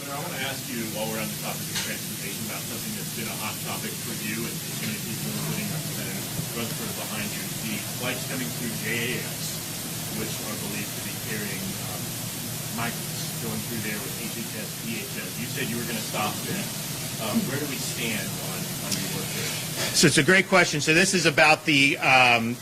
Governor, I want to ask you, while we're on the topic of transportation, about something that's been a hot topic for you and so many people, including Representative Rutherford behind you, the flights coming through JAS, which are believed to be carrying migrants going through there with HHS, DHS. You said you were going to stop them. Where do we stand on your work there? So it's a great question. So this is about the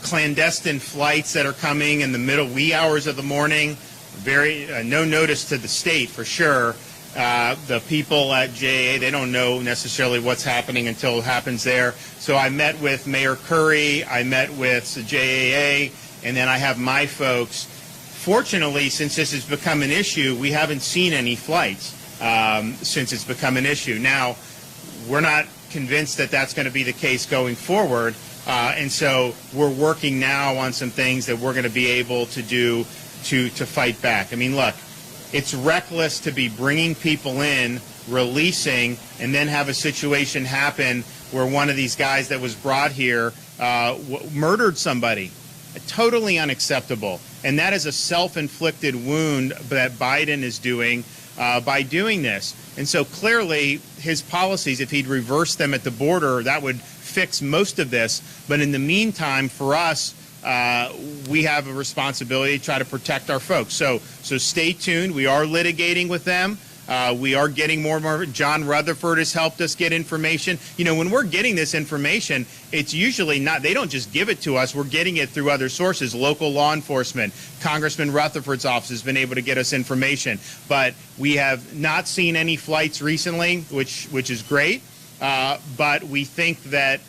clandestine flights that are coming in the wee hours of the morning. No notice to the state for sure. The people at JAA, they don't know necessarily what's happening until it happens there. So I met with Mayor Curry, I met with JAA, and then I have my folks. Fortunately, since this has become an issue, we haven't seen any flights since it's become an issue. Now, we're not convinced that that's going to be the case going forward, and so we're working now on some things that we're going to be able to do to fight back. I mean, look, it's reckless to be bringing people in, releasing, and then have a situation happen where one of these guys that was brought here murdered somebody. Totally unacceptable. And that is a self-inflicted wound that Biden is doing by doing this. And so clearly his policies, if he'd reverse them at the border, that would fix most of this. But in the meantime, for us, we have a responsibility to try to protect our folks. So stay tuned. We are litigating with them. We are getting more and more. John Rutherford has helped us get information. You know, when we're getting this information, it's usually not, they don't just give it to us. We're getting it through other sources, local law enforcement. Congressman Rutherford's office has been able to get us information. But we have not seen any flights recently, which is great. But we think that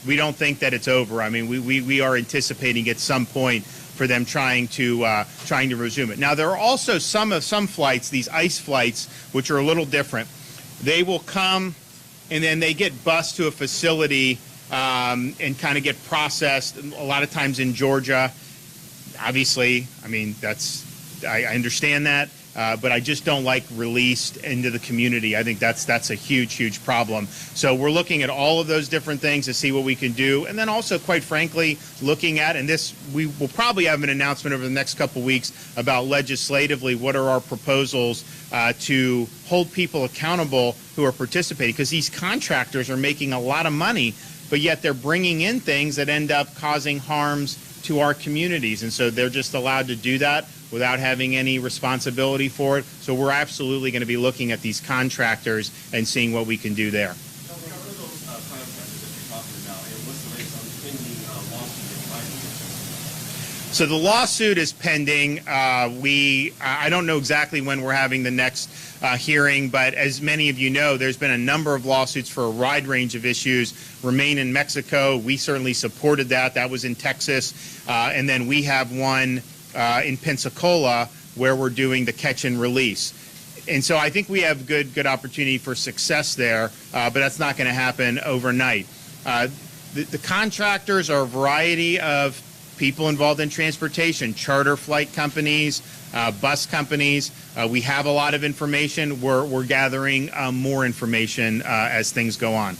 we don't think that it's over. I mean, we are anticipating at some point for them trying to resume it. Now, there are also some flights, these ICE flights, which are a little different. They will come and then they get bused to a facility and kind of get processed. A lot of times in Georgia, obviously. I mean, I understand that. But I just don't like released into the community. I think that's a huge problem. So we're looking at all of those different things to see what we can do. And then also, quite frankly, looking at, and this, we will probably have an announcement over the next couple of weeks about legislatively what are our proposals to hold people accountable who are participating. Because these contractors are making a lot of money, but yet they're bringing in things that end up causing harms to our communities. And so they're just allowed to do that without having any responsibility for it. So we're absolutely going to be looking at these contractors and seeing what we can do there. So the lawsuit is pending. I don't know exactly when we're having the next hearing, but as many of you know, there's been a number of lawsuits for a wide range of issues. Remain in Mexico, we certainly supported that. That was in Texas. And then we have one in Pensacola where we're doing the catch and release. And so I think we have good opportunity for success there, but that's not going to happen overnight. The contractors are a variety of people involved in transportation, charter flight companies, bus companies. We have a lot of information. We're gathering more information as things go on.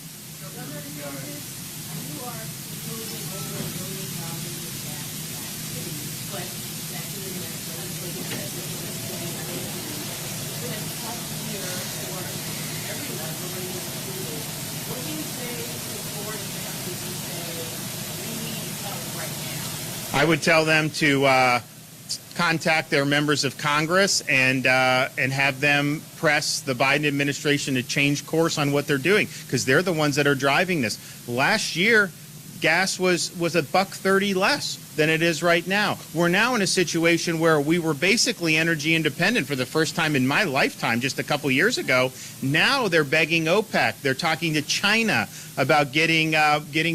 I would tell them to contact their members of Congress and have them press the Biden administration to change course on what they're doing, because they're the ones that are driving this. Last year, gas was $1.30 less than it is right now. We're now in a situation where we were basically energy independent for the first time in my lifetime just a couple years ago. Now they're begging OPEC. They're talking to China about getting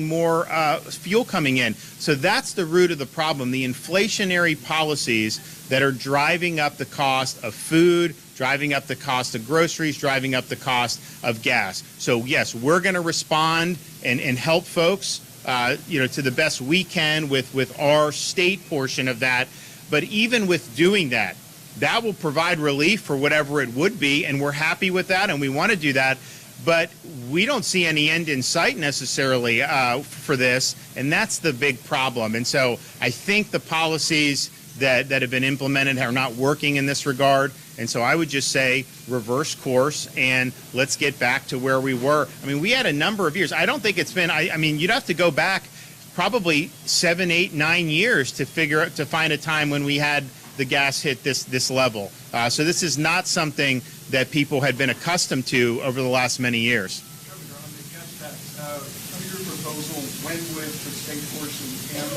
more fuel coming in. So that's the root of the problem, the inflationary policies that are driving up the cost of food, driving up the cost of groceries, driving up the cost of gas. So yes, we're going to respond and help folks to the best we can with our state portion of that. But even with doing that, that will provide relief for whatever it would be, and we're happy with that, and we want to do that. But we don't see any end in sight necessarily for this, and that's the big problem. And so I think the policies that have been implemented are not working in this regard, And so I would just say reverse course and let's get back to where we were. I mean, we had a number of years. I don't think it's been, I mean, you'd have to go back probably 7, 8, 9 years to find a time when we had the gas hit this level. So this is not something that people had been accustomed to over the last many years. Governor, on the gas tax, under your proposal, when would the state portion end,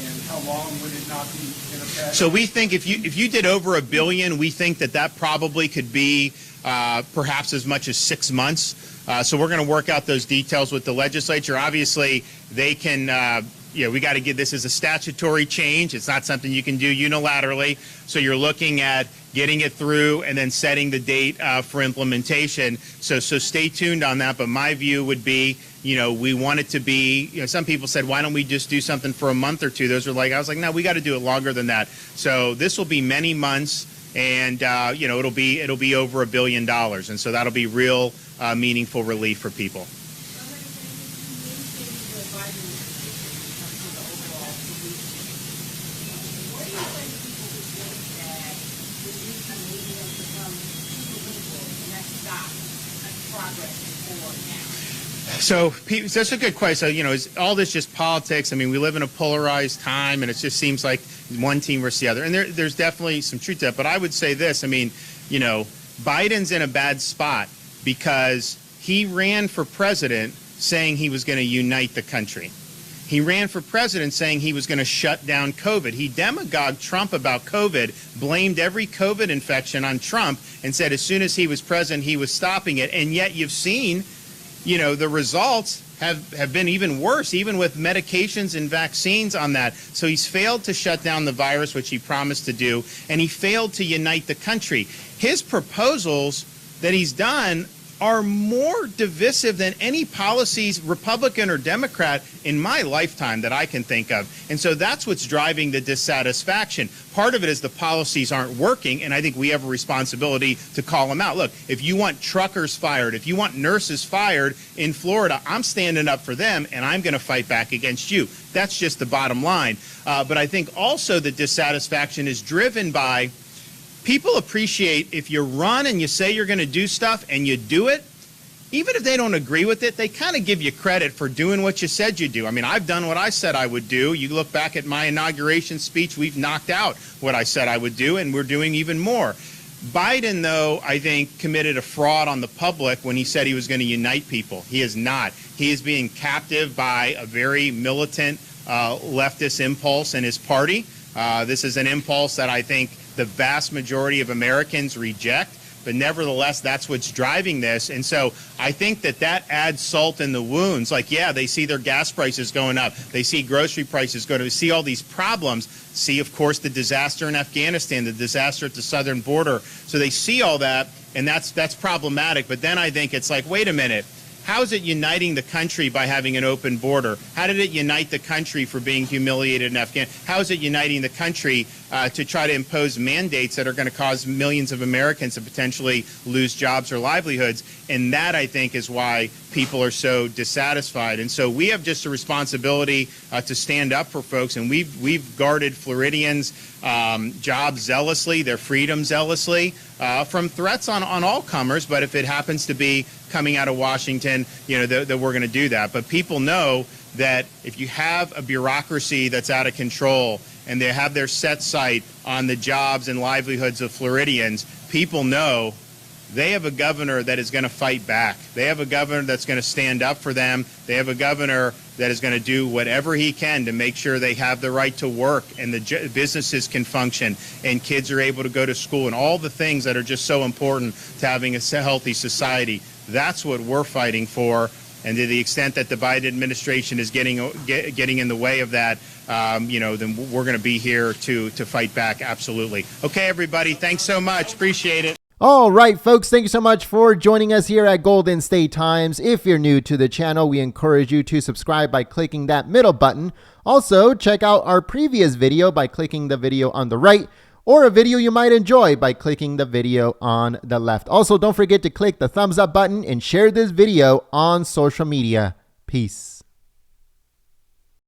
and how long would it not be in effect? So we think if you did over $1 billion, we think that probably could be perhaps as much as 6 months. So we're going to work out those details with the legislature. Obviously, they can. We got to give this as a statutory change. It's not something you can do unilaterally. So you're looking at getting it through and then setting the date for implementation. So stay tuned on that. But my view would be, we want it to be, some people said, why don't we just do something for a month or two? Those were I was like, no, we got to do it longer than that. So this will be many months, and it'll be over $1 billion, and so that'll be real meaningful relief for people. So that's a good question. So, is all this just politics? I mean, we live in a polarized time, and it just seems like one team versus the other. And there's definitely some truth to that. But I would say this. I mean, Biden's in a bad spot because he ran for president saying he was going to unite the country. He ran for president saying he was going to shut down COVID. He demagogued Trump about COVID, blamed every COVID infection on Trump, and said as soon as he was president, he was stopping it. And yet you've seen the results have been even worse, even with medications and vaccines on that. So he's failed to shut down the virus, which he promised to do, and he failed to unite the country. His proposals that he's done are more divisive than any policies, Republican or Democrat, in my lifetime that I can think of. And so that's what's driving the dissatisfaction. Part of it is the policies aren't working, and I think we have a responsibility to call them out. Look, if you want truckers fired, if you want nurses fired in Florida, I'm standing up for them, and I'm going to fight back against you. That's just the bottom line. But I think also the dissatisfaction is driven by people appreciate if you run and you say you're going to do stuff and you do it, even if they don't agree with it, they kind of give you credit for doing what you said you do. I mean, I've done what I said I would do. You look back at my inauguration speech, we've knocked out what I said I would do, and we're doing even more. Biden, though, I think, committed a fraud on the public when he said he was going to unite people. He is not. He is being captive by a very militant leftist impulse in his party. This is an impulse that I think the vast majority of Americans reject, but nevertheless, that's what's driving this. And so I think that adds salt in the wounds. Like, yeah, they see their gas prices going up. They see grocery prices going up. They see all these problems. See, of course, the disaster in Afghanistan, the disaster at the southern border. So they see all that, and that's problematic. But then I think it's like, wait a minute. How is it uniting the country by having an open border? How did it unite the country for being humiliated in Afghanistan? How is it uniting the country to try to impose mandates that are going to cause millions of Americans to potentially lose jobs or livelihoods? And that, I think, is why people are so dissatisfied. And so we have just a responsibility to stand up for folks. And we've guarded Floridians' jobs zealously, their freedom zealously, from threats on all comers. But if it happens to be coming out of Washington, that we're going to do that. But people know that if you have a bureaucracy that's out of control and they have their set sight on the jobs and livelihoods of Floridians, people know they have a governor that is going to fight back. They have a governor that's going to stand up for them. They have a governor that is going to do whatever he can to make sure they have the right to work and the businesses can function and kids are able to go to school and all the things that are just so important to having a healthy society. That's what we're fighting for. And to the extent that the Biden administration is getting in the way of that, then we're going to be here to fight back. Absolutely. Okay, everybody. Thanks so much. Appreciate it. All right, folks, thank you so much for joining us here at Golden State Times. If you're new to the channel, we encourage you to subscribe by clicking that middle button. Also, check out our previous video by clicking the video on the right, or a video you might enjoy by clicking the video on the left. Also, don't forget to click the thumbs up button and share this video on social media. Peace.